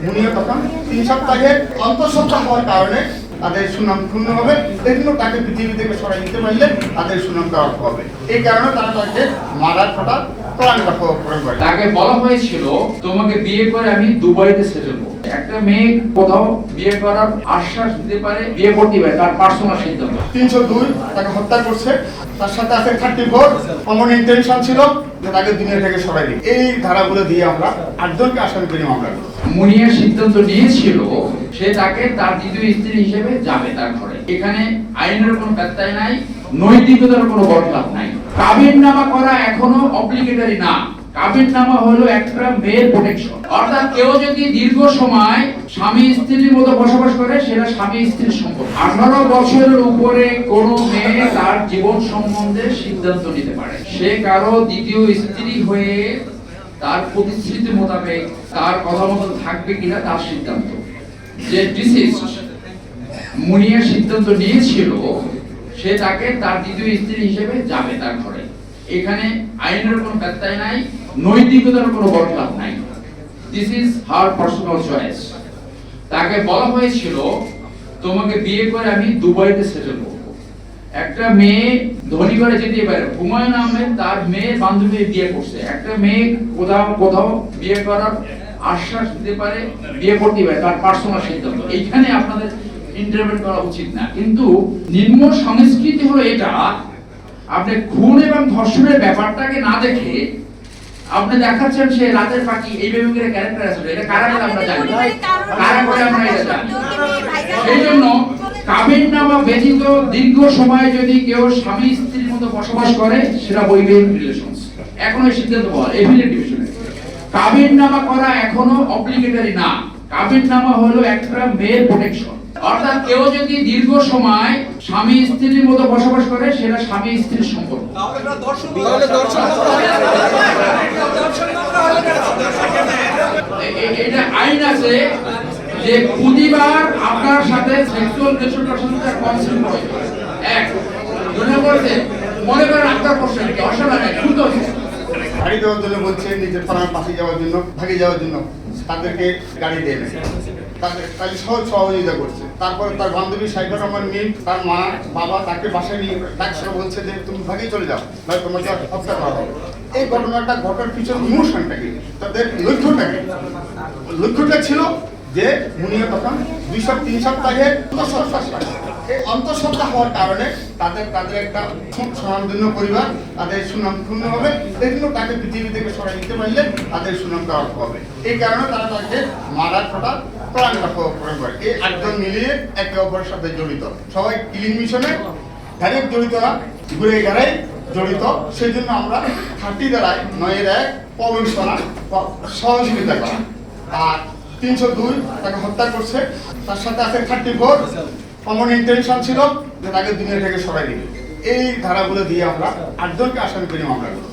মুনিয়া তখন 3 সপ্তাহের অন্তঃসত্ত্বা হওয়ার কারণে তাদের সুনাম ক্ষুণ্ণ হবে, এজন্য তাকে পৃথিবী থেকে সরাই দিতে পারলে তাদের সুনামটা অর্থ হবে। এই কারণে তারা তাকে মারার কথা কোরআন কথা প্রয়োগ করে। তাকে বলা হয়েছিল তোমাকে বিয়ে করে আমি দুবাইতে সেটেল করব। একটা মেয়ে কোথাও বিয়ে করার আশ্বাস দিতে পারে, বিয়ে করতে পারে, তার পার্সোনাল সিদ্ধান্ত। 302 তাকে হত্যা করছে, তার সাথে আছে 34 কমন ইন্টেনশন ছিল যে তাকে দুনিয়া থেকে সরাই দিই। এই ধারাগুলো দিয়ে আমরা 8 জনকে আসামি করে মামলা করি। মুনিয়া সিদ্ধান্ত নিয়েছিল সে তাকে তার দ্বিতীয় স্ত্রী হিসেবে যাবে তার ঘরে। এখানে আইনের কোনো ব্যত্যয় নাই, নৈতিকতার কোনো বদলাভ নাই। কাবিননামা করা এখনো অব্লিগেটরি না। কাবিননামা হলো একটা মেয়ের প্রোটেকশন, অর্থাৎ কেউ যদি দীর্ঘ সময় স্বামী স্ত্রীর মতো বসবাস করে সেটা স্বামী স্ত্রীর সম্পর্ক। 18 বছরের উপরে কোনো মেয়ে তার জীবন সম্বন্ধে সিদ্ধান্ত নিতে পারে। সে কারো দ্বিতীয় স্ত্রী হয়ে তার প্রতিশ্রুতি মোতাবেক তার কথা মতো থাকবে কিনা তার সিদ্ধান্ত। যে ডিসিজড মুনিয়া সিদ্ধান্ত নিয়েছিল সে তাকে তার দ্বিতীয় স্ত্রী হিসেবে যাবে তার ঘরে। এখানে আইনের কোনো ব্যত্যয় নাই, নৈতিকতার কোনো বদলাভ নাই। This is her personal choice. তাকে বলা হয়েছিল তোমাকে বিয়ে করে আমি দুবাইতে সেটেল করব। একটা মেয়ে ধনী করে যেতে পারে, হুমায়ুন আহমেদ তার মেয়ে বান্ধবী বিয়ে করছে। একটা মেয়ে কোথাও বিয়ে করার আশ্বাস দিতে পারে, বিয়ে করতে পারে, তার পার্সোনাল সিদ্ধান্ত। এইখানে আপনাদের ইন্টারভেন করা উচিত না। কিন্তু নিম্ন সংস্কৃতি হলো এটা, আপনি খুন এবং ধর্ষণের ব্যাপারটাকে না দেখে আপনি দেখাচ্ছেন সে রাতের পাখি, এই বিভাগের ক্যারেক্টার আছে। এটা কারা করে আমরা জানি, কারা করে আমরা এটা জানি। সেই জন্য কাবিননামা ব্যতীত দীর্ঘ সময় যদি কেউ স্বামী স্ত্রীর মতো বসবাস করে সেটা বৈবাহিক রিলেশনস। এখন এই সিদ্ধান্ত বল এফিলিয়েট ডিভিশনে কাবিননামা করা এখনো অব্লিগেটরি না। কাবিননামা হলো একটা মেয়ের প্রোটেকশন, অর্থাৎ কেউ যদি দীর্ঘ সময় স্বামী স্ত্রীর মতো বসবাস করে সেটা স্বামী স্ত্রীর সম্পর্ক। এটা আইন আছে যে প্রতিবার আপনার সাথে সেক্সুয়াল রিলেশনের সাথে কনসেন্ট হয়। এক মনে করতে মনে করেন আপনার প্রশ্ন কি অসাধারণ শুনতে হচ্ছে গাড়ি দেওয়ার জন্য বলছে, নিজের ফার্মের পাশে যাওয়ার জন্য, ভাগে যাওয়ার জন্য তাদেরকে গাড়ি দিয়ে নেয়, তাদের তাকে সহজ সহযোগিতা করছে। তারপর তার বান্ধবী সাইফার রহমান মিম, তার মা বাবা তাকে বাসায় নিয়ে ডাকছে, বলছে যে তুমি ভাগে চলে যাও, নয় তোমাকে হত্যা করা হবে। এই ঘটনাটা ঘটার পিছনে ইমোশনটা কি, তাদের লক্ষ্যটা কি? লক্ষ্যটা ছিল যে মুনিয়া তখন 2-3 সপ্তাহের অন্তঃসত্ত্বা। এই অন্তঃসত্ত্বা হওয়ার কারণে তাদের একটা সুনামধন্য পরিবার, তাদের সুনাম ক্ষুণ্ণ হবে, এজন্য তাকে পৃথিবী থেকে সরাই দিতে পারলে তাদের সুনামটা অর্থ হবে। এই কারণে তারা তাকে মারার কথা কোরআন কথা প্রয়োগ করে। এই 8 জন মিলিয়ে একে অপরের সাথে জড়িত, সবাই কিলিং মিশনে ডাইরেক্ট জড়িত না, ঘুরে গেড়াই জড়িত। সেই জন্য আমরা 30 দ্বারায় 9-1 প্রবঞ্চনা সহযোগিতা করা। আর 302 তাকে হত্যা করছে, তার সাথে আছে 34 কমন ইন্টেনশন ছিল যে তাকে দুনিয়া থেকে সরাই দিবে। এই ধারাগুলো দিয়ে আমরা 8 জনকে আসামি করে মামলা করি।